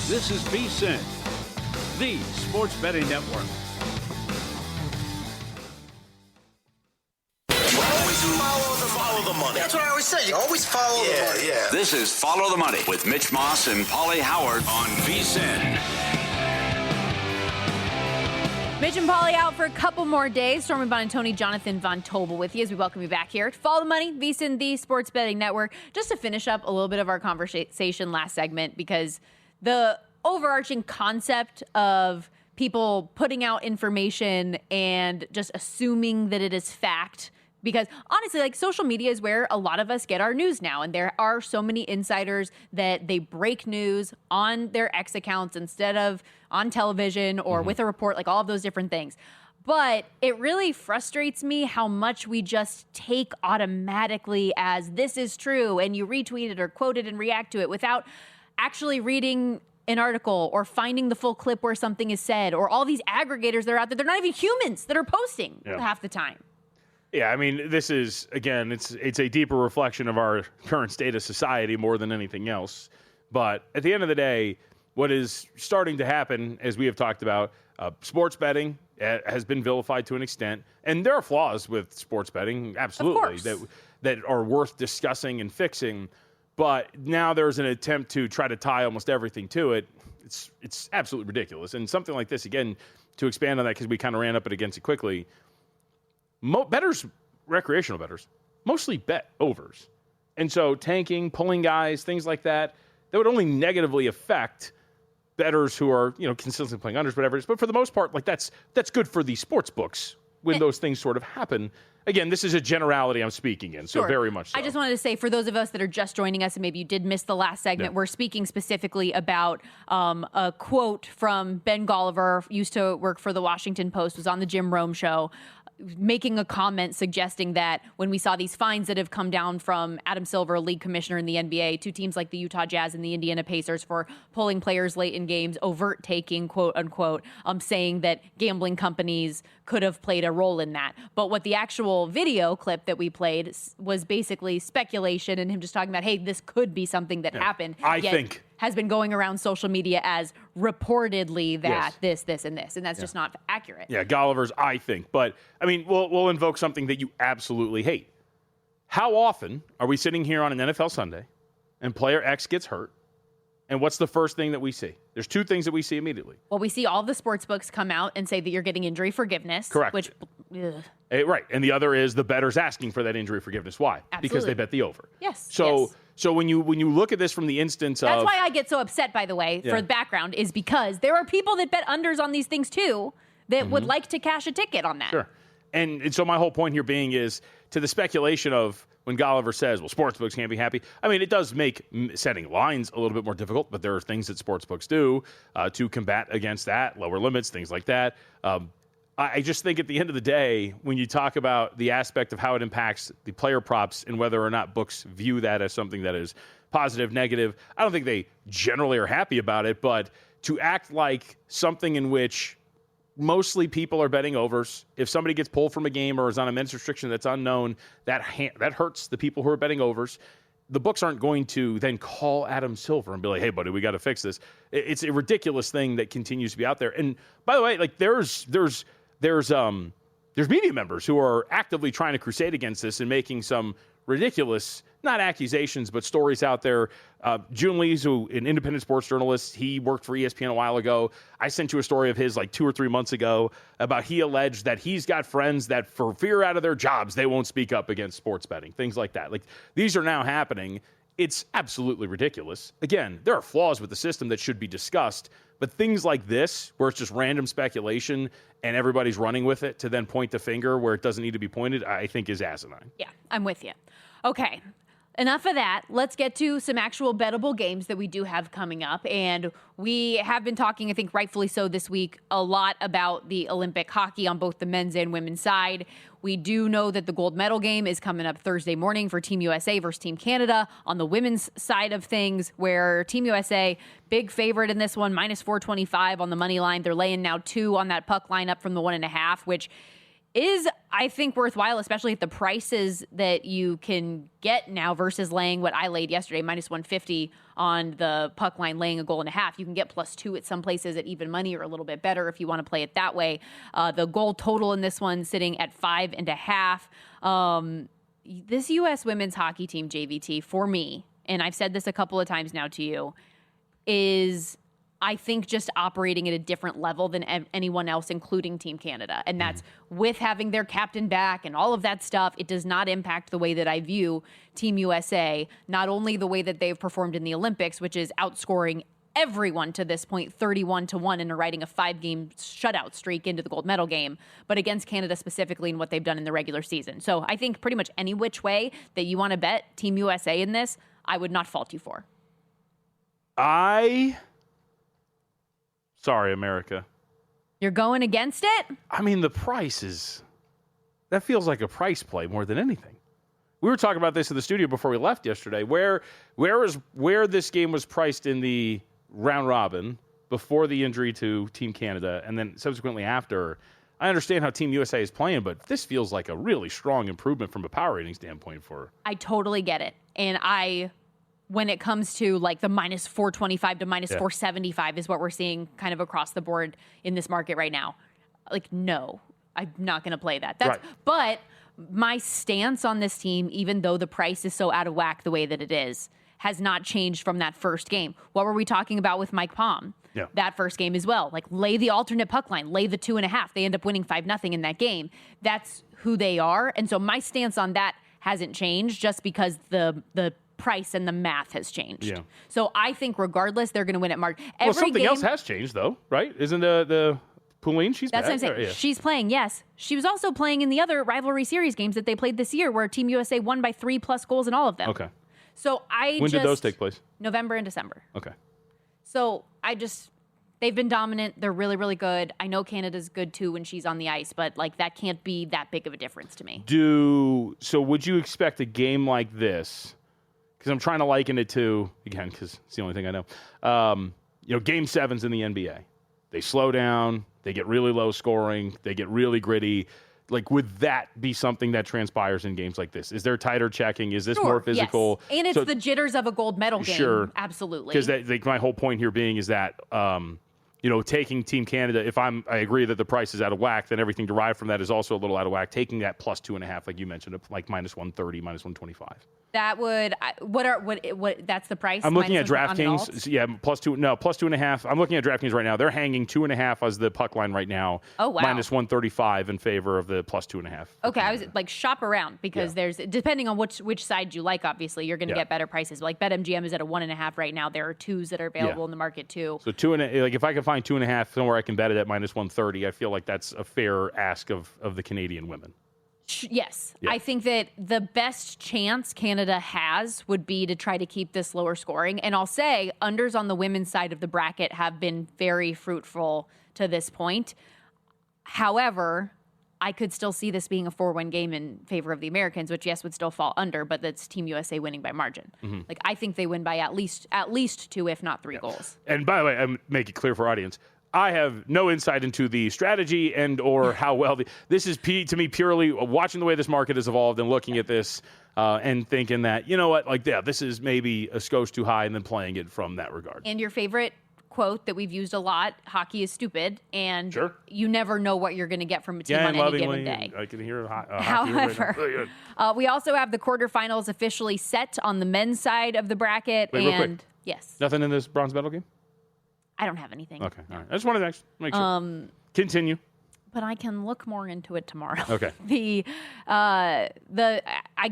This is VSiN, the sports betting network. Follow the money. That's what I always say. You always follow the money. Yeah. This is Follow the Money with Mitch Moss and Paulie Howard on VSiN. Mitch and Paulie out for a couple more days. Stormy, Buonantony, Jonathan Von Tobel with you as we welcome you back here. Follow the Money, VSiN, the sports betting network. Just to finish up a little bit of our conversation last segment, because the overarching concept of people putting out information and just assuming that it is fact, because honestly, like, social media is where a lot of us get our news now. And there are so many insiders that they break news on their X accounts instead of on television or with a report, like all of those different things. But it really frustrates me how much we just take automatically as this is true, and you retweet it or quote it and react to it without actually reading an article or finding the full clip where something is said, or all these aggregators that are out there. They're not even humans that are posting half the time. Yeah, I mean, this is, again, it's a deeper reflection of our current state of society more than anything else. But at the end of the day, what is starting to happen, as we have talked about, sports betting has been vilified to an extent. And there are flaws with sports betting, absolutely, that are worth discussing and fixing. But now there's an attempt to try to tie almost everything to it. It's absolutely ridiculous. And something like this, again, to expand on that, because we kind of ran up against it quickly, bettors, recreational bettors, mostly bet overs. And so tanking, pulling guys, things like that, that would only negatively affect bettors who are, consistently playing unders, whatever it is. But for the most part, like, that's good for the sports books when those things sort of happen. Again, this is a generality I'm speaking in, so very much so. I just wanted to say, for those of us that are just joining us, and maybe you did miss the last segment, we're speaking specifically about a quote from Ben Golliver, used to work for the Washington Post, was on the Jim Rome show, making a comment suggesting that when we saw these fines that have come down from Adam Silver, league commissioner in the NBA, to teams like the Utah Jazz and the Indiana Pacers for pulling players late in games, overt taking, quote unquote, saying that gambling companies could have played a role in that. But what the actual video clip that we played was basically speculation and him just talking about, hey, this could be something that happened. I think has been going around social media as reportedly that this, and this, and that's just not accurate. Yeah, Golliver's, I think. But, I mean, we'll invoke something that you absolutely hate. How often are we sitting here on an NFL Sunday and player X gets hurt, and what's the first thing that we see? There's two things that we see immediately. Well, we see all the sports books come out and say that you're getting injury forgiveness. Correct. Which, right. And the other is the bettors asking for that injury forgiveness. Why? Absolutely. Because they bet the over. Yes. So when you look at this from the instance That's why I get so upset, by the way, for the background, is because there are people that bet unders on these things too that would like to cash a ticket on that. Sure. And so my whole point here being is to the speculation of when Golliver says, well, sportsbooks can't be happy. I mean, it does make setting lines a little bit more difficult, but there are things that sportsbooks do to combat against that, lower limits, things like that. I just think at the end of the day, when you talk about the aspect of how it impacts the player props and whether or not books view that as something that is positive, negative, I don't think they generally are happy about it, but to act like something in which mostly people are betting overs, if somebody gets pulled from a game or is on a minutes restriction that's unknown, that hurts the people who are betting overs. The books aren't going to then call Adam Silver and be like, hey, buddy, we got to fix this. It's a ridiculous thing that continues to be out there. And by the way, like there's media members who are actively trying to crusade against this and making some ridiculous, not accusations, but stories out there. June Lee's, an independent sports journalist, he worked for ESPN a while ago. I sent you a story of his like 2 or 3 months ago about he alleged that he's got friends that for fear out of their jobs, they won't speak up against sports betting, things like that. Like these are now happening. It's absolutely ridiculous. Again, there are flaws with the system that should be discussed, but things like this, where it's just random speculation and everybody's running with it to then point the finger where it doesn't need to be pointed, I think is asinine. Yeah, I'm with you. Okay, enough of that. Let's get to some actual bettable games that we do have coming up. And we have been talking, I think rightfully so this week, a lot about the Olympic hockey on both the men's and women's side. We do know that the gold medal game is coming up Thursday morning for Team USA versus Team Canada. On the women's side of things, where Team USA, big favorite in this one, minus 425 on the money line. They're laying now 2 on that puck line up from the 1.5, which is, I think, worthwhile, especially at the prices that you can get now versus laying what I laid yesterday, minus 150 on the puck line, laying a goal and a half. You can get +2 at some places at even money or a little bit better if you want to play it that way. The goal total in this one sitting at 5.5. This U.S. women's hockey team, JVT, for me, and I've said this a couple of times now to you, is, I think, just operating at a different level than anyone else, including Team Canada. And that's with having their captain back and all of that stuff. It does not impact the way that I view Team USA, not only the way that they've performed in the Olympics, which is outscoring everyone to this point 31-1 and riding a 5-game shutout streak into the gold medal game, but against Canada specifically and what they've done in the regular season. So I think pretty much any which way that you want to bet Team USA in this, I would not fault you for. Sorry, America. You're going against it? I mean, the price is... That feels like a price play more than anything. We were talking about this in the studio before we left yesterday. Where this game was priced in the round robin before the injury to Team Canada and then subsequently after, I understand how Team USA is playing, but this feels like a really strong improvement from a power rating standpoint for... I totally get it. And when it comes to like the minus 425 to minus 475 is what we're seeing kind of across the board in this market right now. Like, no, I'm not going to play that. Right. But my stance on this team, even though the price is so out of whack the way that it is, has not changed from that first game. What were we talking about with Mike Palm? Yeah. That first game as well. Like, lay the alternate puck line, lay the 2.5. They end up winning 5-0 in that game. That's who they are. And so my stance on that hasn't changed just because the price and the math has changed. Yeah. So I think regardless, they're going to win at March. Something else has changed though, right? Isn't the Pauline, she's That's back? what I'm saying. Yeah. She's playing, yes. She was also playing in the other rivalry series games that they played this year where Team USA won by 3+ goals in all of them. Okay. So When did those take place? November and December. Okay. So they've been dominant. They're really, really good. I know Canada's good too when she's on the ice, but like that can't be that big of a difference to me. So would you expect a game like this? Because I'm trying to liken it to, again, because it's the only thing I know. Game 7s in the NBA. They slow down. They get really low scoring. They get really gritty. Like, would that be something that transpires in games like this? Is there tighter checking? Is this more physical? Yes. And it's the jitters of a gold medal game. Sure. Absolutely. Because my whole point here being is that, taking Team Canada, if I agree that the price is out of whack, then everything derived from that is also a little out of whack. Taking that +2.5, like you mentioned, like minus 130, minus 125. That would that's the price. I'm looking at DraftKings. Yeah, +2.5. I'm looking at DraftKings right now. They're hanging 2.5 as the puck line right now. Oh wow. Minus 135 in favor of the +2.5. Okay, I was like shop around because there's depending on which side you like. Obviously, you're going to get better prices. Like BetMGM is at a 1.5 right now. There are 2s that are available in the market too. So 2.5. Like if I can find 2.5 somewhere I can bet it at minus 130, I feel like that's a fair ask of the Canadian women. Yes. Yeah. I think that the best chance Canada has would be to try to keep this lower scoring. And I'll say unders on the women's side of the bracket have been very fruitful to this point. However, I could still see this being a 4-1 game in favor of the Americans, which, yes, would still fall under, but that's Team USA winning by margin. Mm-hmm. Like, I think they win by at least 2, if not 3 goals. And by the way, I make it clear for our audience, I have no insight into the strategy and or how well this is to me purely watching the way this market has evolved and looking at this and thinking that, you know what, like, this is maybe a skosh too high and then playing it from that regard. And your favorite quote that we've used a lot, hockey is stupid, and you never know what you're going to get from a team on any given day. I can hear However, right we also have the quarterfinals officially set on the men's side of the bracket. Wait, real quick. Yes. Nothing in this bronze medal game? I don't have anything. Okay, all right. I just wanted to make sure. Continue. But I can look more into it tomorrow. Okay. I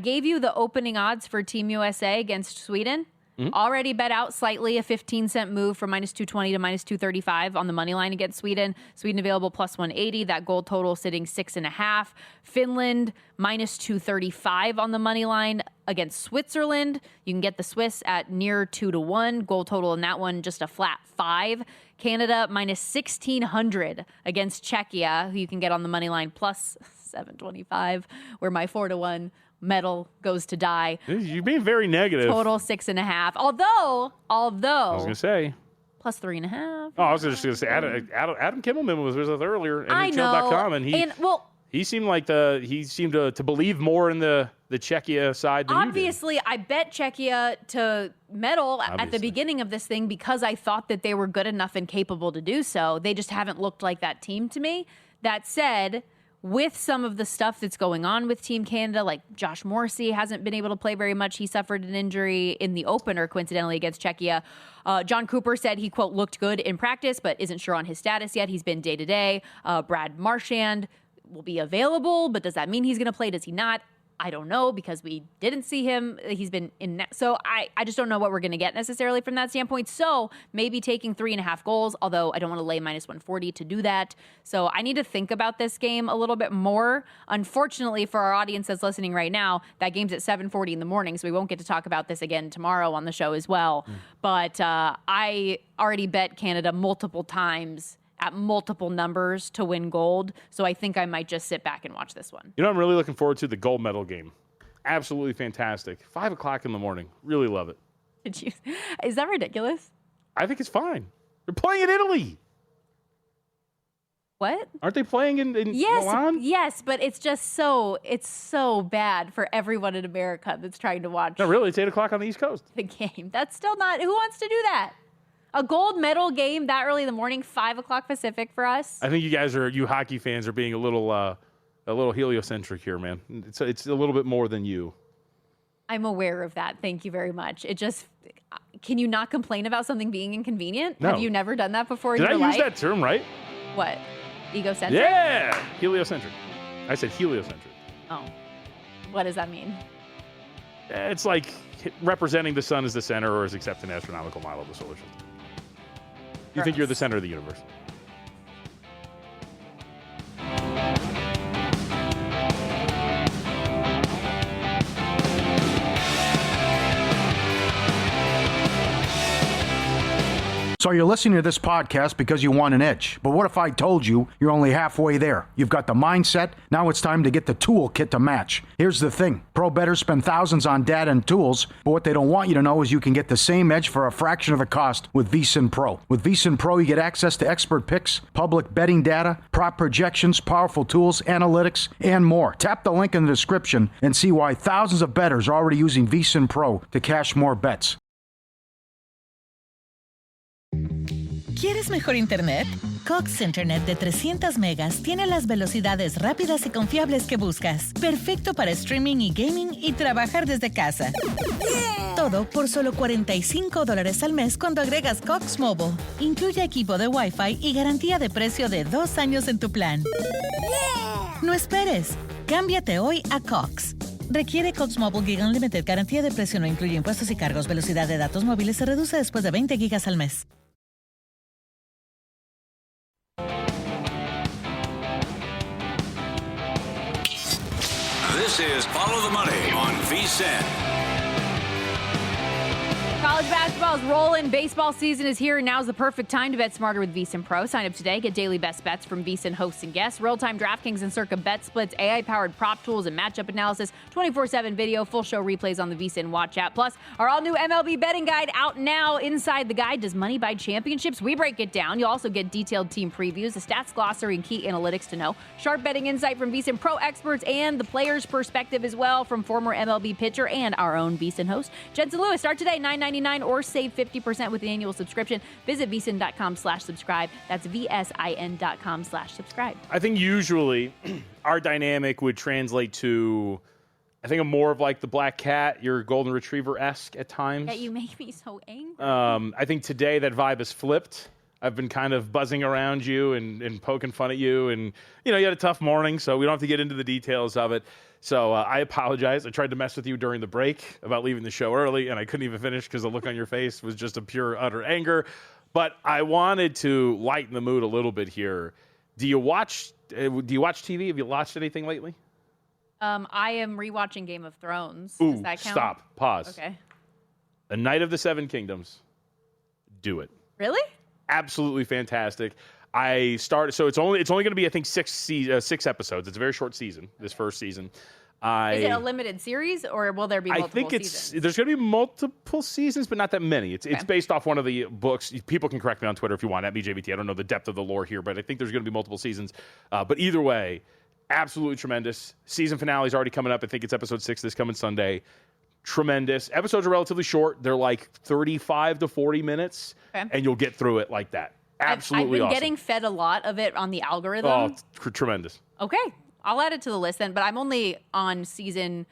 gave you the opening odds for Team USA against Sweden. Mm-hmm. Already bet out slightly, a 15-cent move from minus 220 to minus 235 on the money line against Sweden. Sweden available plus 180. That goal total sitting 6.5. Finland minus 235 on the money line against Switzerland. You can get the Swiss at near 2-1. Goal total in that one just a flat 5. Canada minus 1,600 against Czechia, who you can get on the money line plus 725, where my 4-1 medal goes to die. You're being very negative. Total 6.5. Although I was going to say plus 3.5. Oh, I was just going to say Adam Kimmelman was with us earlier at I NHL.com, know. and He seemed to believe more in the Czechia side than Obviously, you did. I bet Czechia to medal at the Obviously. beginning of this thing because I thought that they were good enough and capable to do so. They just haven't looked like that team to me. That said, with some of the stuff that's going on with Team Canada, like Josh Morrissey hasn't been able to play very much. He suffered an injury in the opener, coincidentally, against Czechia. John Cooper said he, quote, looked good in practice, but isn't sure on his status yet. He's been day-to-day. Brad Marchand will be available, but does that mean he's going to play? Does he not? I don't know because we didn't see him. He's been in net. So I just don't know what we're going to get necessarily from that standpoint. So maybe taking 3.5 goals, although I don't want to lay minus 140 to do that. So I need to think about this game a little bit more. Unfortunately for our audience that's listening right now, that game's at 7:40 in the morning, so we won't get to talk about this again tomorrow on the show as well. But I already bet Canada multiple times at multiple numbers to win gold. So I think I might just sit back and watch this one. You know, I'm really looking forward to the gold medal game. Absolutely fantastic. 5 o'clock in the morning. Really love it. Is that ridiculous? I think it's fine. They're playing in Italy. What? Aren't they playing in Milan? Yes, but it's just so bad for everyone in America that's trying to watch No, really. It's 8 o'clock on the East Coast. the game. That's still not, who wants to do that? A gold medal game that early in the morning, 5 o'clock Pacific for us? I think you hockey fans are being a little heliocentric here, man. It's a little bit more than you. I'm aware of that. Thank you very much. It just, can you not complain about something being inconvenient? No. Have you never done that before in Did I your use life? that term right? What? Egocentric? Yeah, heliocentric. I said heliocentric. Oh. What does that mean? It's like representing the sun as the center or as accept an astronomical model of the solar system. You think you're the center of the universe. So you're listening to this podcast because you want an edge. But what if I told you you're only halfway there? You've got the mindset. Now it's time to get the toolkit to match. Here's the thing. Pro bettors spend thousands on data and tools, but what they don't want you to know is you can get the same edge for a fraction of the cost with VSiN Pro. With VSiN Pro, you get access to expert picks, public betting data, prop projections, powerful tools, analytics, and more. Tap the link in the description and see why thousands of bettors are already using VSiN Pro to cash more bets. ¿Quieres mejor internet? Cox Internet de 300 megas tiene las velocidades rápidas y confiables que buscas. Perfecto para streaming y gaming y trabajar desde casa. Todo por solo $45 al mes cuando agregas Cox Mobile. Incluye equipo de Wi-Fi y garantía de precio de 2 años en tu plan. No esperes. Cámbiate hoy a Cox. Requiere Cox Mobile Gig Unlimited. Garantía de precio no incluye impuestos y cargos. Velocidad de datos móviles se reduce después de 20 gigas al mes. This is Follow the Money on VSiN. College basketball is rolling. Baseball season is here, and now's the perfect time to bet smarter with VSiN Pro. Sign up today. Get daily best bets from VSiN hosts and guests, real-time DraftKings and Circa bet splits, AI-powered prop tools and matchup analysis, 24/7 video, full show replays on the VSiN Watch app. Plus, our all-new MLB betting guide out now. Inside the guide, does money buy championships? We break it down. You'll also get detailed team previews, a stats glossary, and key analytics to know. Sharp betting insight from VSiN Pro experts and the player's perspective as well from former MLB pitcher and our own VSiN host, Jensen Lewis. Start today, $9.99 or save 50% with an annual subscription. Visit VSiN.com/subscribe. That's VSIN.com/subscribe. I think usually our dynamic would translate to, I think, I'm more of like the black cat, your golden retriever-esque at times. Yeah, you make me so angry. I think today that vibe has flipped. I've been kind of buzzing around you and poking fun at you. And, you know, you had a tough morning, so we don't have to get into the details of it. So I apologize. I tried to mess with you during the break about leaving the show early, and I couldn't even finish because the look on your face was just a pure, utter anger. But I wanted to lighten the mood a little bit here. Do you watch TV? Have you watched anything lately? I am rewatching Game of Thrones. Ooh, Does that count? stop. Pause. Okay. A Night of the Seven Kingdoms. Do it. Really? Absolutely fantastic. I started, so it's only going to be, I think, 6 episodes. It's a very short season, this first season. Is it a limited series, or will there be multiple seasons? There's going to be multiple seasons, but not that many. It's based off one of the books. People can correct me on Twitter if you want, at BJBT. I don't know the depth of the lore here, but I think there's going to be multiple seasons. But either way, absolutely tremendous. Season finale is already coming up. I think it's episode 6 this coming Sunday. Tremendous. Episodes are relatively short. They're like 35 to 40 minutes, and you'll get through it like that. Absolutely I've been awesome. getting fed a lot of it on the algorithm. Oh, it's tremendous. Okay, I'll add it to the list then, but I'm only on the season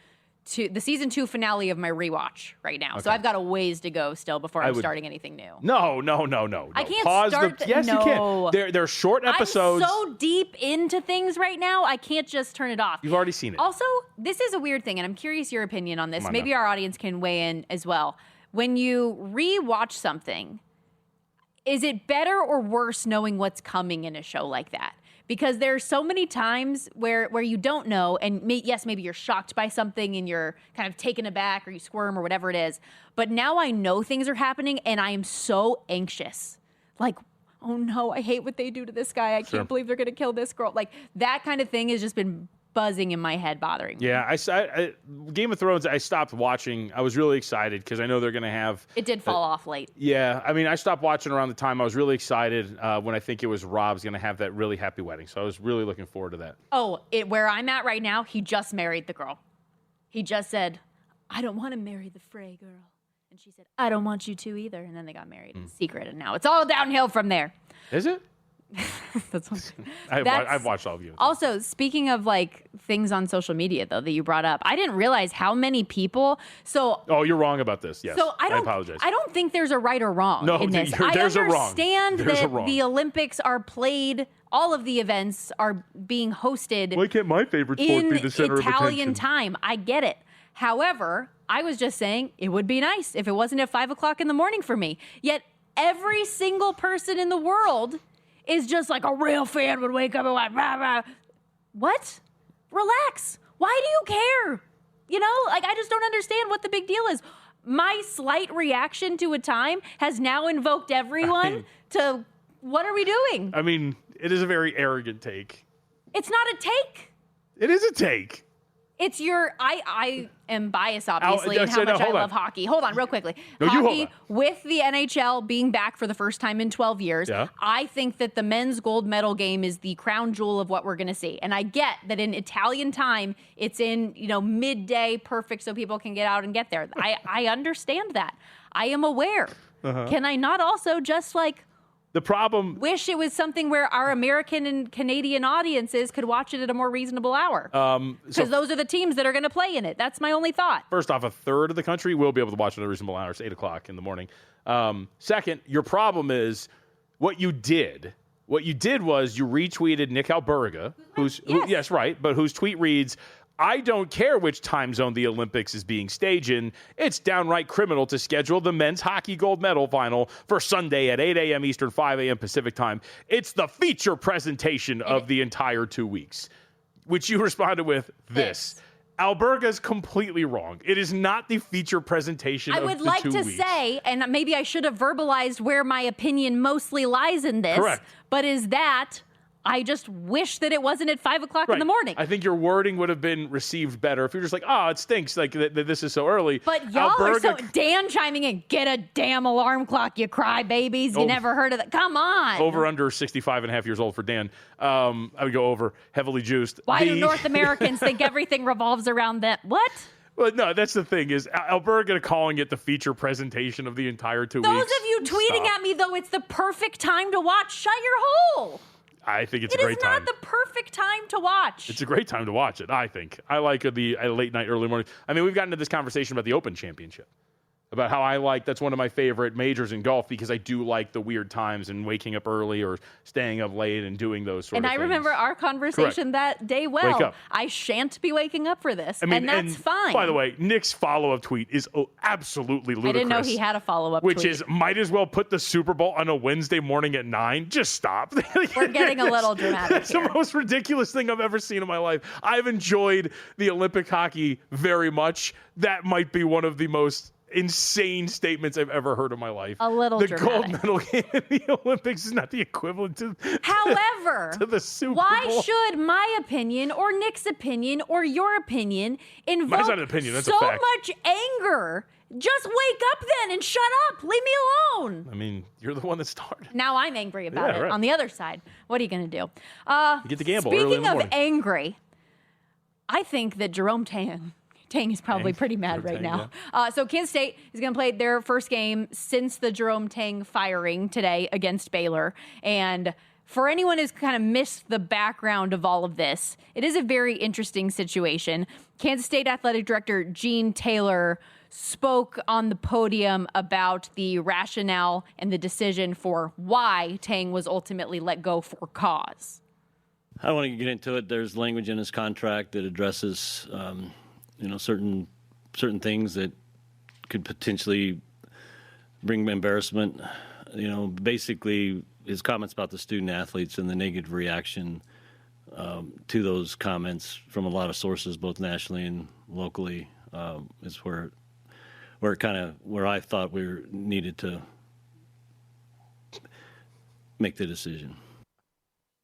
2 finale of my rewatch right now. So I've got a ways to go still before I'm starting anything new. No. I can't Pause start. Yes, you can. They're short episodes. I'm so deep into things right now, I can't just turn it off. You've already seen it. Also, this is a weird thing, and I'm curious your opinion on this. Maybe our audience can weigh in as well. When you rewatch something, is it better or worse knowing what's coming in a show like that? Because there's so many times where you don't know, and maybe you're shocked by something and you're kind of taken aback or you squirm or whatever it is. But now I know things are happening and I am so anxious. Like, oh no, I hate what they do to this guy. I can't believe they're going to kill this girl. Like, that kind of thing has just been buzzing in my head, bothering me. Yeah, I Game of Thrones, I stopped watching. I was really excited because I know they're going to have... It did fall off late. Yeah, I mean, I stopped watching around the time I was really excited when I think it was Rob's going to have that really happy wedding. So I was really looking forward to that. Oh, where I'm at right now, he just married the girl. He just said, I don't want to marry the Frey girl. And she said, I don't want you to either. And then they got married in secret, and now it's all downhill from there. Is it? That's what I've watched all of you. Also, speaking of like things on social media though that you brought up, I didn't realize how many people. Oh, you're wrong about this. Yes. So I apologize. I don't think there's a right or wrong in this. There's I a wrong. understand There's that a wrong. the Olympics are played. All of the events are being hosted. Why can't my favorite sport in be the center Italian of attention? time? I get it. However, I was just saying it would be nice if it wasn't at 5 o'clock in the morning for me. Yet every single person in the world is just like a real fan would wake up and like, rah, rah. What? Relax. Why do you care? You know, like, I just don't understand what the big deal is. My slight reaction to a time has now invoked everyone to, what are we doing? I mean, it is a very arrogant take. It's not a take. It is a take. It's I am biased, obviously, in how much I love hockey. Hold on, real quickly. No, you hold hockey, on. with the NHL being back for the first time in 12 years, I think that the men's gold medal game is the crown jewel of what we're going to see. And I get that in Italian time, it's in, midday, perfect, so people can get out and get there. I understand that. I am aware. Can I not also just, the problem... wish it was something where our American and Canadian audiences could watch it at a more reasonable hour? Because those are the teams that are going to play in it. That's my only thought. First off, a third of the country will be able to watch it at a reasonable hour. It's 8 o'clock in the morning. Second, your problem is what you did. What you did was you retweeted Nick Alberga, whose tweet reads, I don't care which time zone the Olympics is being staged in. It's downright criminal to schedule the men's hockey gold medal final for Sunday at 8 a.m. Eastern, 5 a.m. Pacific time. It's the feature presentation of the entire 2 weeks, which you responded with this. Alberga's completely wrong. It is not the feature presentation of the 2 weeks. I would like to say, and maybe I should have verbalized where my opinion mostly lies in this. Correct. But is that I just wish that it wasn't at 5 o'clock in the morning. I think your wording would have been received better if you're just like, it stinks like that this is so early. But y'all are so... Dan chiming in, get a damn alarm clock, you cry babies. You never heard of that. Come on. Over under 65 and a half years old for Dan. I would go over, heavily juiced. Why do North Americans think everything revolves around them? What? Well, no, that's the thing is Alberga calling it the feature presentation of the entire 2 weeks. Those of you tweeting at me, though, it's the perfect time to watch. Shut your hole. I think it's a great time. It is not the perfect time to watch. It's a great time to watch it, I think. I like the late night, early morning. I mean, we've gotten into this conversation about the Open Championship, about how that's one of my favorite majors in golf because I do like the weird times and waking up early or staying up late and doing those sort of things. And I remember our conversation that day well. Wake up. I shan't be waking up for this, and that's fine. By the way, Nick's follow-up tweet is absolutely ludicrous. I didn't know he had a follow-up tweet. Which is, might as well put the Super Bowl on a Wednesday morning at 9. Just stop. We're getting a little dramatic It's the most ridiculous thing I've ever seen in my life. I've enjoyed the Olympic hockey very much. That might be one of the most insane statements I've ever heard in my life. A little dramatic. Gold medal game in the Olympics is not the equivalent to the Super Bowl. Why should my opinion or Nick's opinion or your opinion invoke Mine's not an opinion, that's so a fact. much anger? Just wake up then and shut up. Leave me alone. I mean, you're the one that started. Now I'm angry about it. Right. On the other side, what are you going to do? You get to gamble early in Speaking the of morning. angry, I think that Jerome Tang is probably pretty mad right now. Yeah. So Kansas State is going to play their first game since the Jerome Tang firing today against Baylor. And for anyone who's kind of missed the background of all of this, it is a very interesting situation. Kansas State Athletic Director Gene Taylor spoke on the podium about the rationale and the decision for why Tang was ultimately let go for cause. I don't want to get into it. There's language in his contract that addresses certain things that could potentially bring embarrassment. Basically his comments about the student athletes and the negative reaction to those comments from a lot of sources, both nationally and locally, is where I thought we needed to make the decision.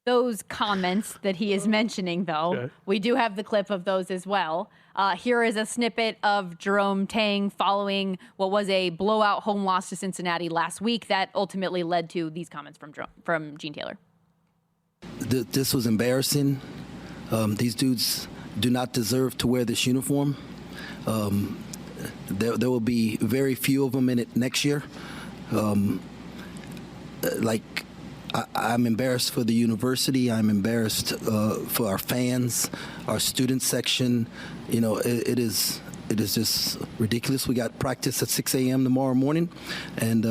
Those comments that he is mentioning, though, we do have the clip of those as well. Here is a snippet of Jerome Tang following what was a blowout home loss to Cincinnati last week that ultimately led to these comments from Gene Taylor. This was embarrassing. These dudes do not deserve to wear this uniform. There will be very few of them in it next year. I'm embarrassed for the university. I'm embarrassed for our fans, our student section. It is just ridiculous. We got practice at 6 a.m. tomorrow morning, and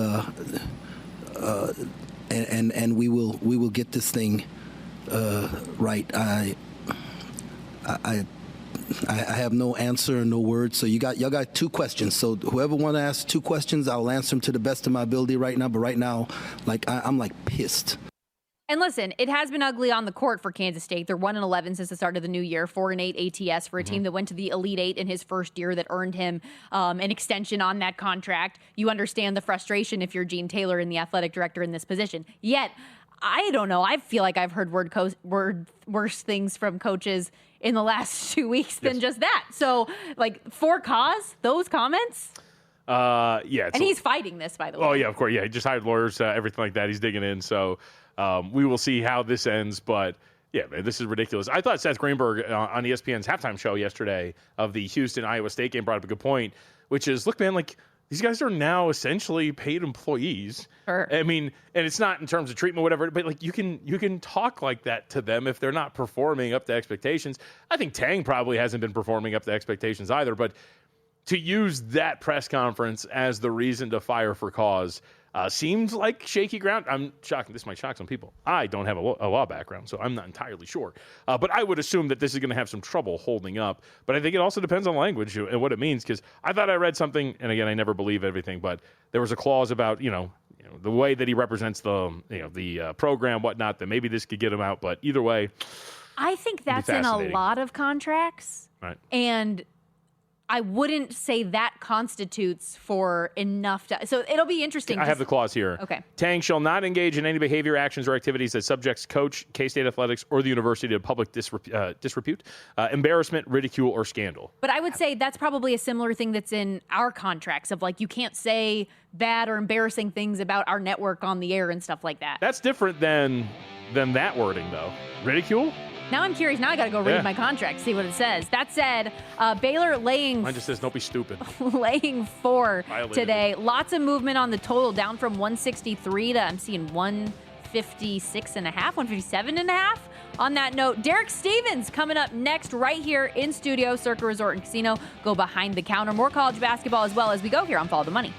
we will get this thing right. I have no answer and no words. So y'all got two questions. So whoever want to ask two questions, I'll answer them to the best of my ability right now. But right now, I'm pissed. And listen, it has been ugly on the court for Kansas State. They're 1-11 since the start of the new year, 4-8 ATS for a team that went to the Elite Eight in his first year, that earned him an extension on that contract. You understand the frustration if you're Gene Taylor and the athletic director in this position. Yet, I don't know. I feel like I've heard worse things from coaches in the last 2 weeks than just that. So, for cause, those comments? Yeah. And he's fighting this, by the way. Oh, yeah, of course. Yeah, he just hired lawyers, everything like that. He's digging in. So we will see how this ends. But, yeah, man, this is ridiculous. I thought Seth Greenberg on ESPN's halftime show yesterday of the Houston-Iowa State game brought up a good point, which is, look, man, these guys are now essentially paid employees. Sure. I mean, and it's not in terms of treatment, whatever, but you can talk like that to them if they're not performing up to expectations. I think Tang probably hasn't been performing up to expectations either, but to use that press conference as the reason to fire for cause seems like shaky ground. I'm shocking. This might shock some people. I don't have a law background, so I'm not entirely sure. But I would assume that this is going to have some trouble holding up. But I think it also depends on language and what it means, because I thought I read something, and again, I never believe everything, but there was a clause about, the way that he represents the program, whatnot, that maybe this could get him out. But either way, I think that's in a lot of contracts. Right. And I wouldn't say that constitutes for enough to. So it'll be interesting. I have the clause here. Okay. Tang shall not engage in any behavior, actions, or activities that subjects coach, K-State Athletics, or the university to public disrepute, embarrassment, ridicule, or scandal. But I would say that's probably a similar thing that's in our contracts of you can't say bad or embarrassing things about our network on the air and stuff like that. That's different than that wording, though. Ridicule? Now I'm curious. Now I got to go read my contract, see what it says. That said, Baylor laying... Mine just says, don't be stupid. laying 4 Violated today. Lots of movement on the total, down from 163 to, I'm seeing 156.5, 157.5. On that note, Derek Stevens coming up next right here in studio, Circa Resort and Casino. Go behind the counter. More college basketball as well as we go here on Follow the Money.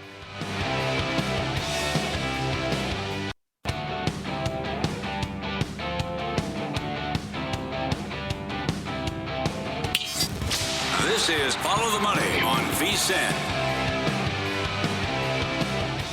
This is Follow the Money on VSiN.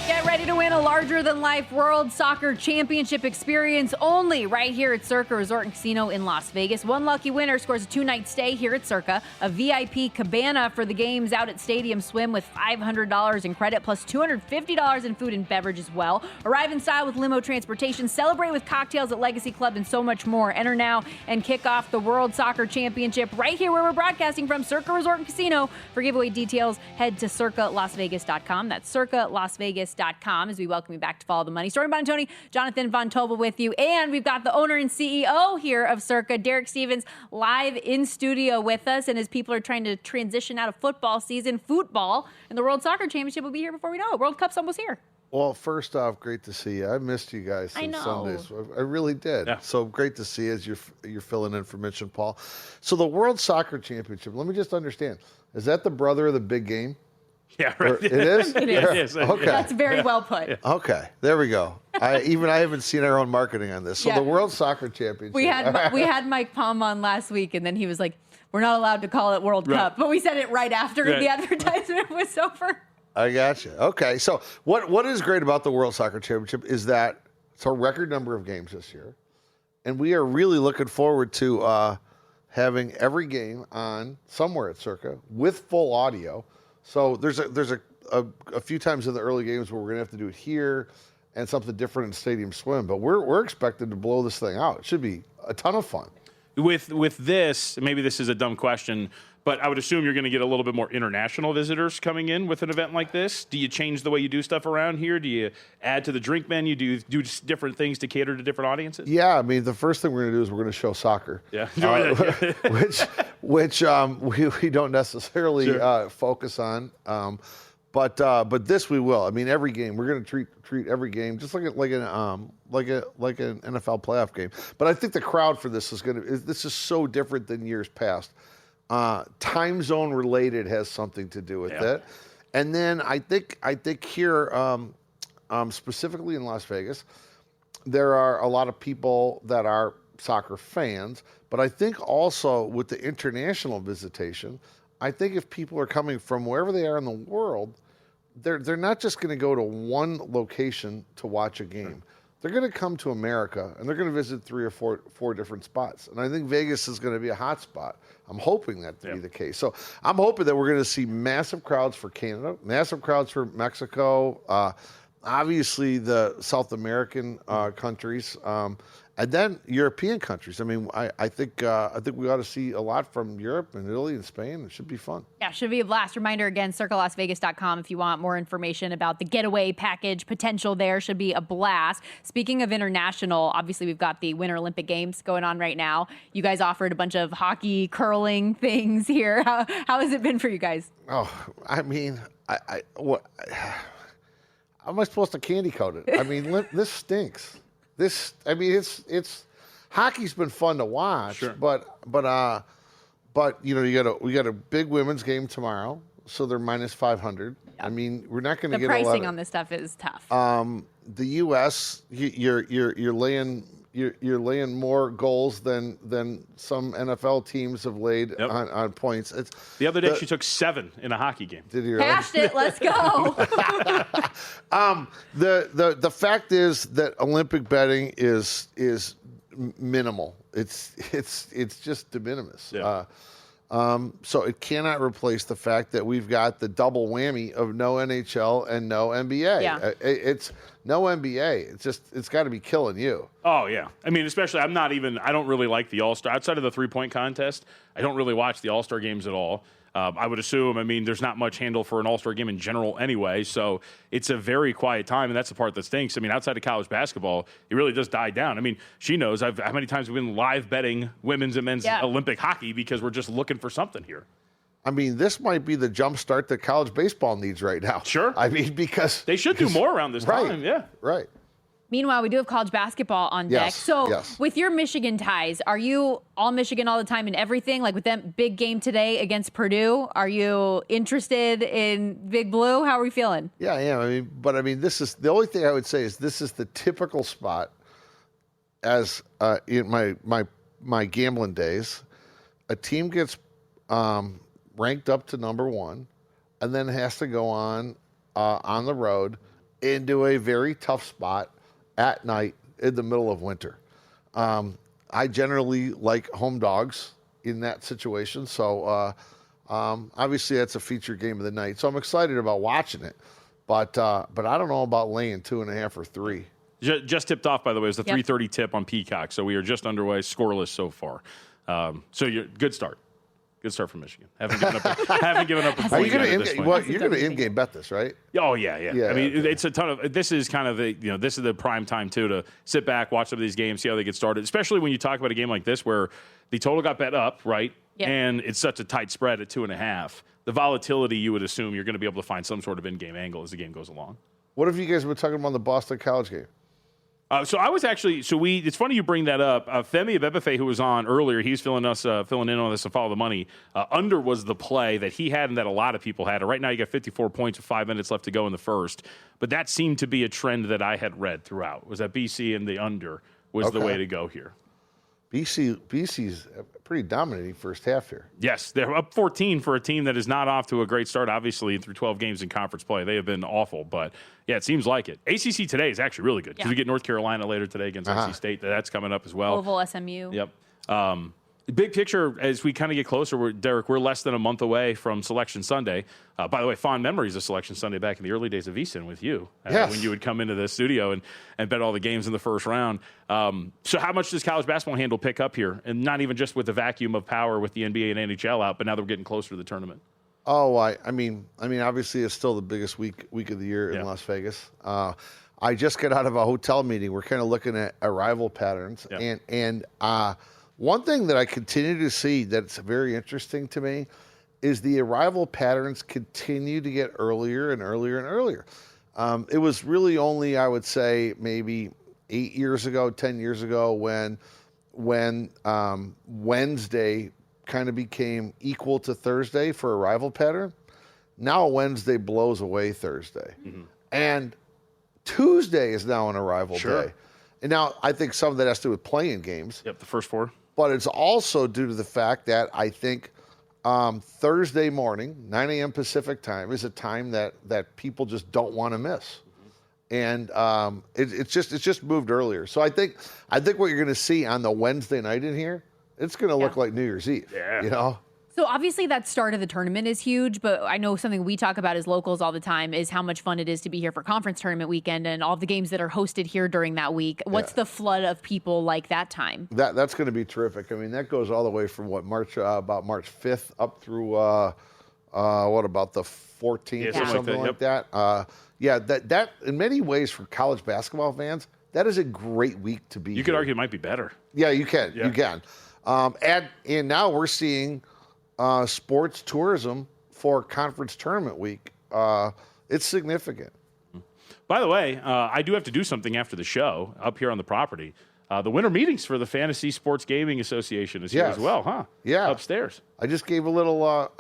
Get ready to win a larger-than-life World Soccer Championship experience only right here at Circa Resort and Casino in Las Vegas. One lucky winner scores a 2-night stay here at Circa, a VIP cabana for the games out at Stadium Swim with $500 in credit, plus $250 in food and beverage as well. Arrive in style with limo transportation, celebrate with cocktails at Legacy Club, and so much more. Enter now and kick off the World Soccer Championship right here where we're broadcasting from Circa Resort and Casino. For giveaway details, head to circalasvegas.com. That's circalasvegas.com. As as we welcome you back to Follow the Money. Stormy Buonantony, Jonathan Von Tobel with you. And we've got the owner and CEO here of Circa, Derek Stevens, live in studio with us. And as people are trying to transition out of football season, football and the World Soccer Championship will be here before we know it. World Cup's almost here. Well, first off, great to see you. I missed you guys since Sundays. I really did. Yeah. So great to see you as you're filling in for Mitch and Paul. So the World Soccer Championship, let me just understand. Is that the brother of the big game? Yeah, right. It is? It is. Okay. That's very well put. Okay, there we go. I haven't seen our own marketing on this. So Yeah. the World Soccer Championship. We had Mike Palm on last week, and then he was like, we're not allowed to call it World Cup. But we said it right after the advertisement was over. I gotcha. Okay, so what is great about the World Soccer Championship is that it's a record number of games this year, and we are really looking forward to having every game on somewhere at Circa with full audio. So there's a few times in the early games where we're gonna have to do it here and something different in Stadium Swim, but we're expected to blow this thing out. It should be a ton of fun. With this, maybe this is a dumb question, but I would assume you're going to get a little bit more international visitors coming in with an event like this. Do you change the way you do stuff around here? Do you add to the drink menu? Do you do just different things to cater to different audiences? Yeah, I mean, the first thing we're going to do is we're going to show soccer. Yeah. which we don't necessarily focus on. But this we will. I mean, every game we're going to treat every game just like an NFL playoff game. But I think the crowd for this this is so different than years past. Time zone related has something to do with it, and then I think here specifically in Las Vegas, there are a lot of people that are soccer fans. But I think also with the international visitation, I think if people are coming from wherever they are in the world, they're not just going to go to one location to watch a game. They're going to come to America, and they're going to visit 3 or 4 different spots. And I think Vegas is going to be a hot spot. I'm hoping that to be the case. So I'm hoping that we're going to see massive crowds for Canada, massive crowds for Mexico, obviously the South American countries, and then European countries. I mean, I think we ought to see a lot from Europe and Italy and Spain. It should be fun. Yeah, should be a blast. Reminder again, circalasvegas.com if you want more information about the getaway package potential there. Should be a blast. Speaking of international, obviously we've got the Winter Olympic Games going on right now. You guys offered a bunch of hockey, curling things here. How has it been for you guys? Oh, I mean, how am I supposed to candy coat it? I mean, this stinks. It's hockey's been fun to watch, but you know, we got a big women's game tomorrow, so they're minus 500. Yep. I mean, we're not going to get the a lot pricing on this stuff is tough. The U.S. you're laying more goals than some NFL teams have laid on points. The other day she took 7 in a hockey game. Did you really? Cashed it. Let's go. The fact is that Olympic betting is minimal. It's just de minimis. Yeah. So it cannot replace the fact that we've got the double whammy of no NHL and no NBA. Yeah. It's no NBA. It's got to be killing you. Oh, yeah. I mean, especially I don't really like the All-Star. Outside of the 3-point contest, I don't really watch the All-Star games at all. I would assume, there's not much handle for an All-Star game in general anyway, so it's a very quiet time, and that's the part that stinks. Outside of college basketball, it really does die down. She knows how many times we've been live betting women's and men's Olympic hockey because we're just looking for something here. This might be the jump start that college baseball needs right now. Sure. Because they should do more around this time. Yeah. Right. Meanwhile, we do have college basketball on deck. So with your Michigan ties, are you all Michigan all the time in everything? Like with them big game today against Purdue, are you interested in Big Blue? How are we feeling? Yeah, I am. This is the only thing I would say is this is the typical spot as in my gambling days. A team gets ranked up to number 1 and then has to go on the road into a very tough spot at night in the middle of winter. I generally like home dogs in that situation. So obviously that's a feature game of the night. So I'm excited about watching it. But I don't know about laying 2.5 or 3. Just tipped off, by the way, is the 3:30 tip on Peacock. So we are just underway, scoreless so far. So you're good start. Good start from Michigan. Haven't given up a Are point you going yet at this point. you're going to in-game bet this, right? Oh, yeah. I mean, it's a ton of – this is kind of this is the prime time, too, to sit back, watch some of these games, see how they get started, especially when you talk about a game like this where the total got bet up, right? Yep. And it's such a tight spread at 2.5. The volatility, you would assume you're going to be able to find some sort of in-game angle as the game goes along. What have you guys been talking about the Boston College game? So I was actually it's funny you bring that up. Femi Abebefe, who was on earlier, he's filling in on this to follow the money. Under was the play that he had and that a lot of people had. Right now you got 54 points with 5 minutes left to go in the first. But that seemed to be a trend that I had read throughout, was that BC and the under was the way to go here. BC's pretty dominating first half here. Yes, they're up 14 for a team that is not off to a great start, obviously, through 12 games in conference play. They have been awful, but, yeah, it seems like it. ACC today is actually really good because we get North Carolina later today against NC State. That's coming up as well. Oval SMU. Yep. Big picture, as we kind of get closer, Derek, we're less than a month away from Selection Sunday. By the way, fond memories of Selection Sunday back in the early days of VSiN with you. When you would come into the studio and bet all the games in the first round. So how much does college basketball handle pick up here? And not even just with the vacuum of power with the NBA and NHL out, but now that we're getting closer to the tournament. Oh, I mean, obviously it's still the biggest week of the year in Las Vegas. I just got out of a hotel meeting. We're kind of looking at arrival patterns. And one thing that I continue to see that's very interesting to me is the arrival patterns continue to get earlier and earlier and earlier. It was really only, I would say, maybe 10 years ago when Wednesday kind of became equal to Thursday for arrival pattern. Now Wednesday blows away Thursday. Mm-hmm. And Tuesday is now an arrival day. And now I think some of that has to do with playing games. Yep, the first four. But it's also due to the fact that I think Thursday morning, 9 a.m. Pacific time, is a time that people just don't want to miss. And it's just moved earlier. So I think what you're going to see on the Wednesday night in here, it's going to look like New Year's Eve. Yeah. You know? So obviously that start of the tournament is huge, but I know something we talk about as locals all the time is how much fun it is to be here for conference tournament weekend and all the games that are hosted here during that week. What's the flood of people like that time? That's going to be terrific. I mean, that goes all the way from about March 5th up through what about the 14th or something like that. That in many ways for college basketball fans, that is a great week to be. You could argue it might be better. Yeah, you can. Yeah. You can. And now we're seeing sports tourism for conference tournament week. It's significant. By the way, I do have to do something after the show up here on the property. The winter meetings for the Fantasy Sports Gaming Association is here as well, huh? Yeah. Upstairs. I just gave a little,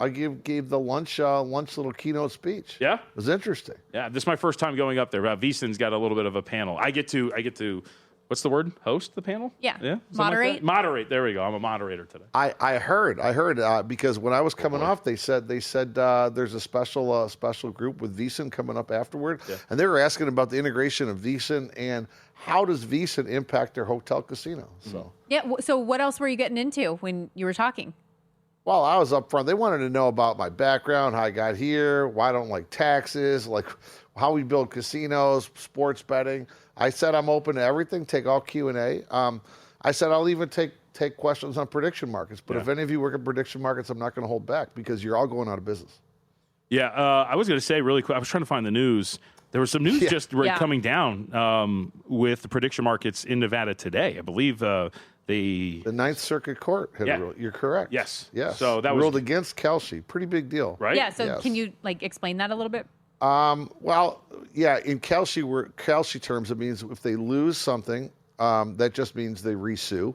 gave the lunch little keynote speech. Yeah? It was interesting. Yeah, this is my first time going up there. VSiN's got a little bit of a panel. I get to what's the word? Host the panel? Yeah. Moderate. Like moderate. There we go. I'm a moderator today. I heard because when I was coming off, they said there's a special group with VSiN coming up afterward, and they were asking about the integration of VSiN and how does VSiN impact their hotel casino. So So what else were you getting into when you were talking? Well, I was up front. They wanted to know about my background, how I got here, why I don't like taxes, like how we build casinos, sports betting. I said I'm open to everything, take all Q&A. I said I'll even take questions on prediction markets. But if any of you work in prediction markets, I'm not going to hold back because you're all going out of business. Yeah, I was going to say really quick, I was trying to find the news. There was some news just coming down with the prediction markets in Nevada today. I believe the Ninth Circuit Court had a rule. You're correct. Yes. So that ruled against Kelsey. Pretty big deal. Right? Yeah, so can you explain that a little bit? In Kelsey terms, it means if they lose something, that just means they resue,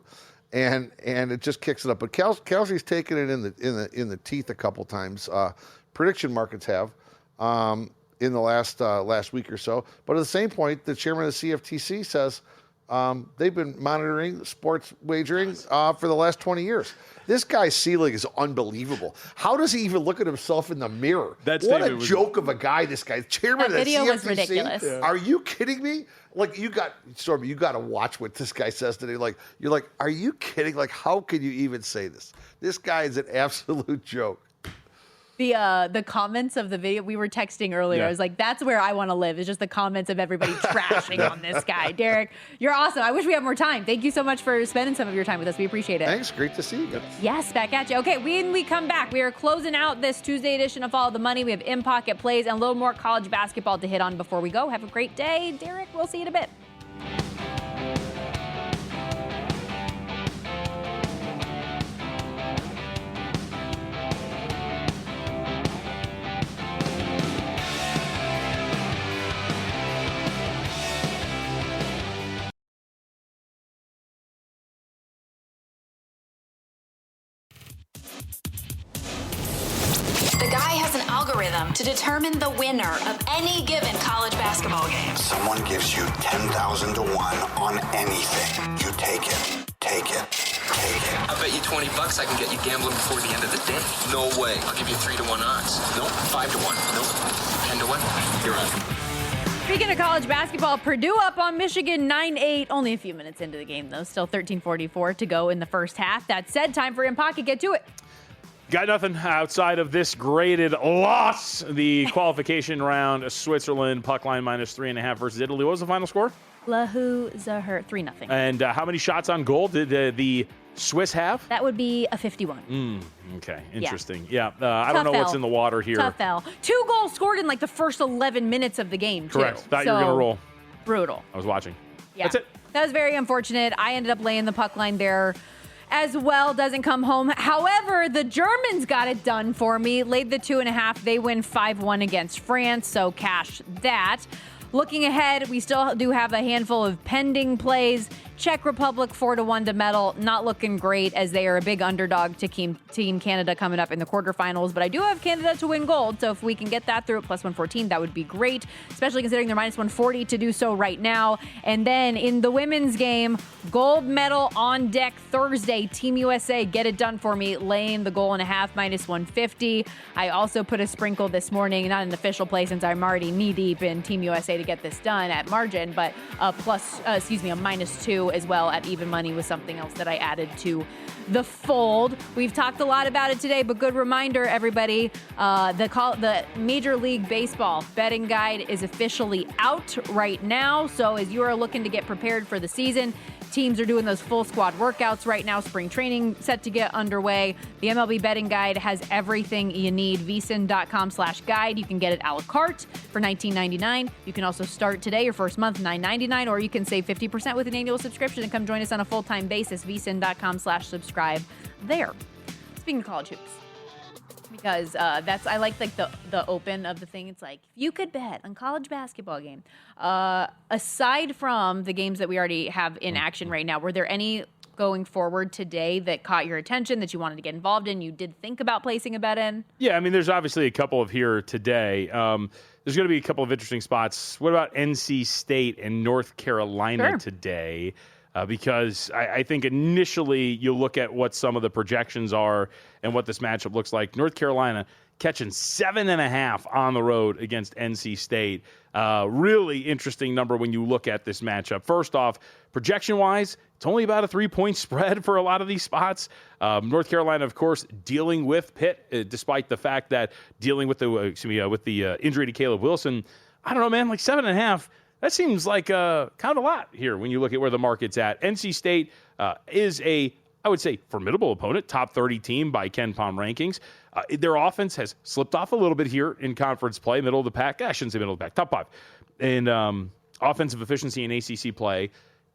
and it just kicks it up. But Kelsey's taken it in the teeth a couple times. Prediction markets have in the last week or so. But at the same point, the chairman of the CFTC says they've been monitoring sports wagering for the last 20 years. This guy's ceiling is unbelievable. How does he even look at himself in the mirror? What a joke of a guy this guy. Chairman of the CFTC. Was ridiculous. Yeah. Are you kidding me? Like Stormy, you got to watch what this guy says today. Like you're like, are you kidding? Like how can you even say this? This guy is an absolute joke. The comments of the video we were texting earlier. Yeah. I was like, that's where I want to live. It's just the comments of everybody trashing on this guy. Derek, you're awesome. I wish we had more time. Thank you so much for spending some of your time with us. We appreciate it. Thanks. Great to see you guys. Yes, back at you. Okay, when we come back, we are closing out this Tuesday edition of Follow the Money. We have in-pocket plays and a little more college basketball to hit on before we go. Have a great day. Derek, we'll see you in a bit. The guy has an algorithm to determine the winner of any given college basketball game. Someone gives you 10,000 to 1 on anything. You take it. Take it. Take it. I bet you $20 I can get you gambling before the end of the day. No way. I'll give you 3 to 1 odds. Nope. 5 to 1. Nope. 10 to 1. You're on. Speaking of college basketball, Purdue up on Michigan 9-8. Only a few minutes into the game, though. Still 13:44 to go in the first half. That said, time for In Pocket. Get to it. Got nothing outside of this graded loss. The qualification round, Switzerland, puck line -3.5 versus Italy. What was the final score? Lahu Zahir, 3-0. And how many shots on goal did the Swiss have? That would be a 51. Okay, interesting. Yeah, I don't know what's in the water here. Tough L. 2 goals scored in like the first 11 minutes of the game, too. Correct. Thought you were going to roll. Brutal. I was watching. Yeah. That's it. That was very unfortunate. I ended up laying the puck line there as well. Doesn't come home. However, the Germans got it done for me. Laid the 2.5. They win 5-1 against France, so cash that. Looking ahead, we still do have a handful of pending plays. Czech Republic 4-1 to medal. Not looking great as they are a big underdog to Team Canada coming up in the quarterfinals. But I do have Canada to win gold. So if we can get that through at +114, that would be great, especially considering they're -140 to do so right now. And then in the women's game, gold medal on deck Thursday. Team USA, get it done for me. Laying the goal and a half, -150. I also put a sprinkle this morning, not an official play since I'm already knee deep in Team USA to get this done at margin, but a -2 as well at even money was something else that I added to the fold. We've talked a lot about it today, but good reminder, everybody, the Major League Baseball betting guide is officially out right now. So as you are looking to get prepared for the season, teams are doing those full squad workouts right now. Spring training set to get underway. The MLB betting guide has everything you need. vsin.com/guide. You can get it a la carte for $19.99. You can also start today, your first month, $9.99, or you can save 50% with an annual subscription and come join us on a full-time basis. vsin.com/subscribe there. Speaking of college hoops, because I like the open of the thing. It's like, if you could bet on college basketball game, aside from the games that we already have in action right now, were there any going forward today that caught your attention that you wanted to get involved in, you did think about placing a bet in? Yeah, I mean, there's obviously a couple of here today. There's going to be a couple of interesting spots. What about NC State and North Carolina today? Because I think initially you look at what some of the projections are and what this matchup looks like. North Carolina catching 7.5 on the road against NC State. Really interesting number when you look at this matchup. First off, projection-wise, it's only about a 3-point spread for a lot of these spots. North Carolina, of course, dealing with Pitt, despite the fact that dealing with the injury to Caleb Wilson. I don't know, man, like 7.5. That seems like kind of a lot here when you look at where the market's at. NC State is I would say, formidable opponent, top 30 team by Ken Pom rankings. Their offense has slipped off a little bit here in conference play, middle of the pack. I shouldn't say middle of the pack, top 5. And offensive efficiency in ACC play.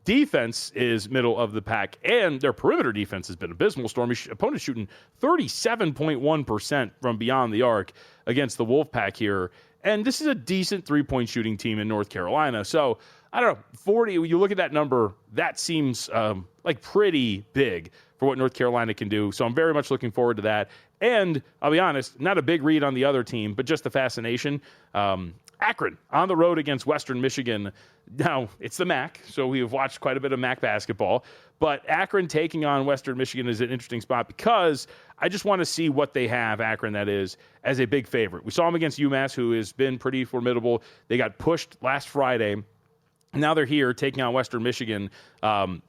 Defense is middle of the pack, and their perimeter defense has been abysmal. Stormy opponents shooting 37.1% from beyond the arc against the Wolfpack here. And this is a decent three-point shooting team in North Carolina. So, I don't know, 40, when you look at that number, that seems like pretty big for what North Carolina can do. So I'm very much looking forward to that. And I'll be honest, not a big read on the other team, but just the fascination. Akron on the road against Western Michigan. Now, it's the MAC, so we have watched quite a bit of MAC basketball. But Akron taking on Western Michigan is an interesting spot because I just want to see what they have, Akron that is, as a big favorite. We saw them against UMass, who has been pretty formidable. They got pushed last Friday Now they're here taking on Western Michigan.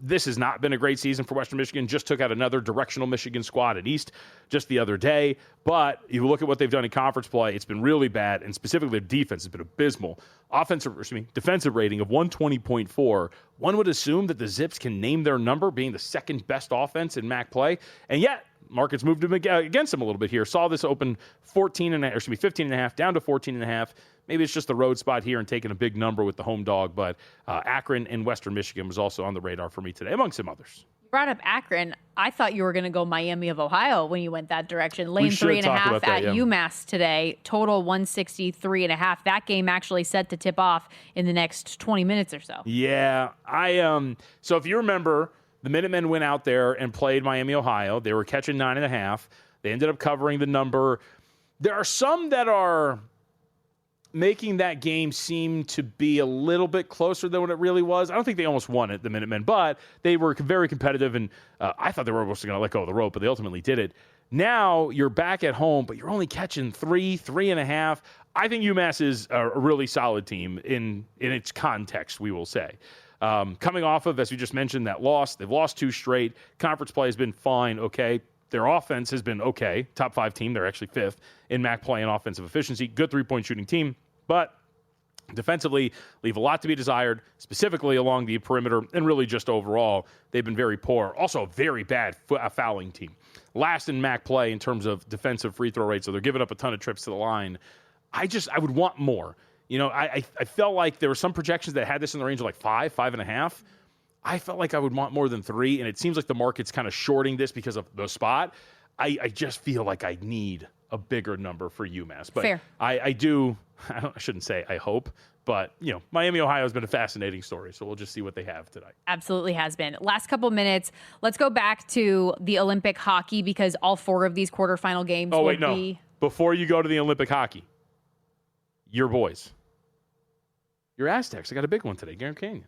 This has not been a great season for Western Michigan. Just took out another directional Michigan squad at East just the other day. But if you look at what they've done in conference play, it's been really bad, and specifically their defense has been abysmal. Defensive rating of 120.4. One would assume that the Zips can name their number, being the second best offense in MAC play, and yet markets moved against them a little bit here. Saw this open 15.5 down to 14.5. Maybe it's just the road spot here and taking a big number with the home dog, but Akron and Western Michigan was also on the radar for me today, among some others. You brought up Akron. I thought you were going to go Miami of Ohio when you went that direction. Lane 3.5 at UMass today. Total 163.5. That game actually set to tip off in the next 20 minutes or so. Yeah, so if you remember, the Minutemen went out there and played Miami, Ohio. They were catching 9.5. They ended up covering the number. There are some that are making that game seem to be a little bit closer than what it really was. I don't think they almost won it, the Minutemen, but they were very competitive, and I thought they were almost going to let go of the rope, but they ultimately did it. Now you're back at home, but you're only catching 3.5. I think UMass is a really solid team in its context, we will say. Coming off of, as we just mentioned, that loss. They've lost 2 straight. Conference play has been fine, okay. Their offense has been okay. Top 5 team. They're actually 5th in MAC play and offensive efficiency. Good 3-point shooting team. But defensively, leave a lot to be desired, specifically along the perimeter, and really just overall, they've been very poor. Also, a very bad fouling team. Last in MAC play in terms of defensive free throw rate, so they're giving up a ton of trips to the line. I would want more. You know, I felt like there were some projections that had this in the range of like 5.5. I felt like I would want more than 3, and it seems like the market's kind of shorting this because of the spot. I just feel like I need a bigger number for UMass. But fair. I shouldn't say I hope, but, you know, Miami, Ohio has been a fascinating story, so we'll just see what they have tonight. Absolutely has been. Last couple minutes, let's go back to the Olympic hockey because all 4 of these quarterfinal games be... Before you go to the Olympic hockey, your boys, your Aztecs, I got a big one today, Grand Canyon.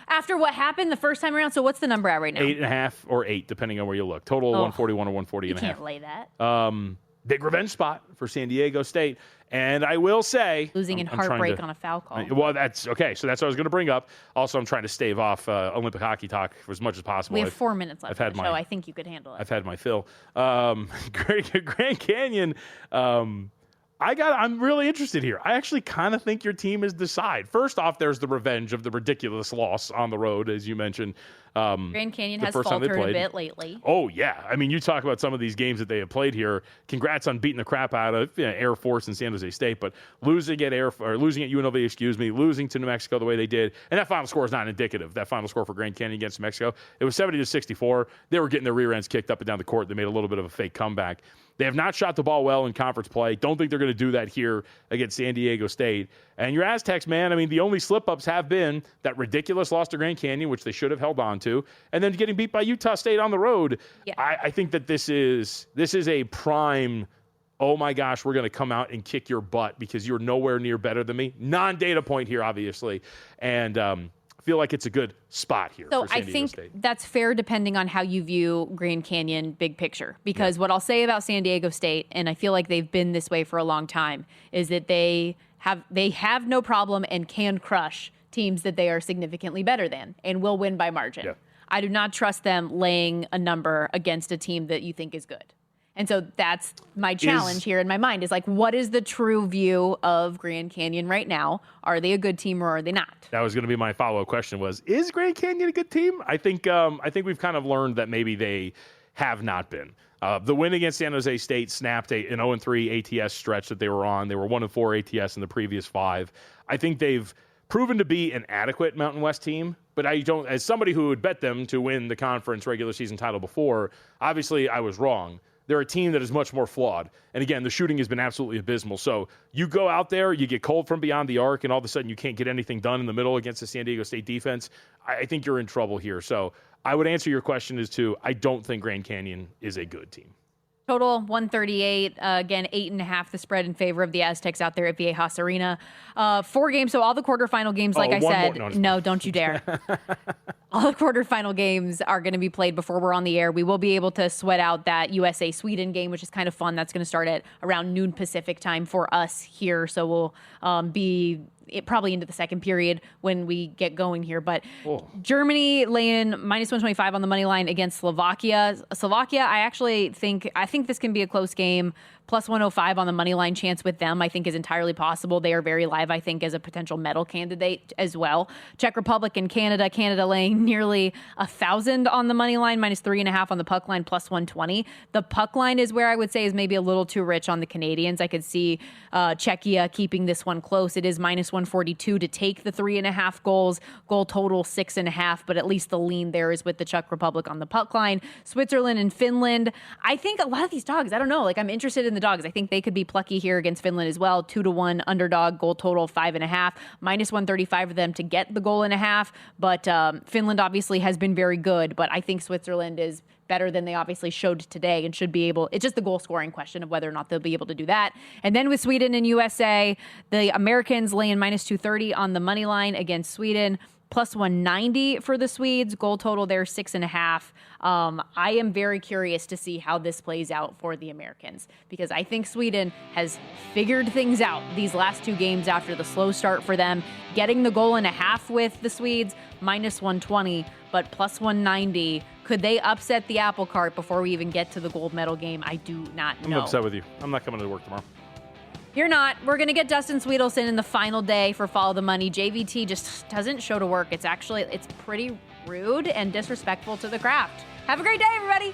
After what happened the first time around, so what's the number at right now? 8.5 or 8, depending on where you look. Total 141 or 140 and a half. You can't lay that. Big revenge spot for San Diego State. And I will say... Losing in heartbreak on a foul call. Well, that's okay. So that's what I was going to bring up. Also, I'm trying to stave off Olympic hockey talk for as much as possible. We have 4 minutes left of the show. I think you could handle it. I've had my fill. Grand Canyon... I'm really interested here. I actually kind of think your team is the side. First off, there's the revenge of the ridiculous loss on the road, as you mentioned. Grand Canyon has faltered a bit lately. Oh, yeah. I mean, you talk about some of these games that they have played here. Congrats on beating the crap out of Air Force and San Jose State, but losing at UNLV, losing to New Mexico the way they did. And that final score is not indicative. That final score for Grand Canyon against New Mexico, it was 70-64. They were getting their rear ends kicked up and down the court. They made a little bit of a fake comeback. They have not shot the ball well in conference play. Don't think they're going to do that here against San Diego State. And your Aztecs, man, I mean, the only slip-ups have been that ridiculous loss to Grand Canyon, which they should have held on to, and then getting beat by Utah State on the road. Yeah. I think that this is a prime, oh my gosh, we're going to come out and kick your butt because you're nowhere near better than me. Non-data point here, obviously. And feel like it's a good spot here. So for San I Diego think State. That's fair depending on how you view Grand Canyon big picture. Because what I'll say about San Diego State, and I feel like they've been this way for a long time, is that they have no problem and can crush teams that they are significantly better than and will win by margin. Yeah. I do not trust them laying a number against a team that you think is good. And so that's my challenge here in my mind is like, what is the true view of Grand Canyon right now? Are they a good team or are they not? That was going to be my follow-up question is Grand Canyon a good team? I think we've kind of learned that maybe they have not been. The win against San Jose State snapped an 0-3 ATS stretch that they were on. They were 1-4 ATS in the previous 5. I think they've proven to be an adequate Mountain West team, but I don't, as somebody who would bet them to win the conference regular season title before, obviously I was wrong. They're a team that is much more flawed. And again, the shooting has been absolutely abysmal. So you go out there, you get cold from beyond the arc, and all of a sudden you can't get anything done in the middle against the San Diego State defense. I think you're in trouble here. So I would answer your question as to I don't think Grand Canyon is a good team. Total 138, again, 8.5 the spread in favor of the Aztecs out there at Viejas Arena. 4 games, so all the quarterfinal games, like I said. No, don't you dare. All the quarterfinal games are going to be played before we're on the air. We will be able to sweat out that USA-Sweden game, which is kind of fun. That's going to start at around noon Pacific time for us here. So we'll be probably into the second period when we get going here. But Germany laying -125 on the money line against Slovakia. Slovakia, I think this can be a close game. +105 on the money line chance with them, I think, is entirely possible. They are very live, I think, as a potential medal candidate as well. Czech Republic and Canada. Canada laying nearly 1,000 on the money line, -3.5 on the puck line, +120. The puck line is where I would say is maybe a little too rich on the Canadians. I could see Czechia keeping this one close. It is -142 to take the 3.5 goals. Goal total 6.5, but at least the lean there is with the Czech Republic on the puck line. Switzerland and Finland. I think a lot of these dogs, I don't know, like I'm interested in the dogs. I think they could be plucky here against Finland as well. 2-1 underdog, goal total 5.5, -135 for them to get the goal and a half. But Finland obviously has been very good, but I think Switzerland is better than they obviously showed today and should be able. It's just the goal scoring question of whether or not they'll be able to do that. And then with Sweden and USA, the Americans laying -230 on the money line against Sweden. +190 for the Swedes. Goal total there, 6.5. I am very curious to see how this plays out for the Americans because I think Sweden has figured things out these last two games after the slow start for them. Getting the goal and a half with the Swedes, -120, but +190. Could they upset the apple cart before we even get to the gold medal game? I do not know. I'm upset with you. I'm not coming to work tomorrow. You're not. We're going to get Dustin Swedelson in the final day for Follow the Money. JVT just doesn't show to work. It's pretty rude and disrespectful to the craft. Have a great day, everybody.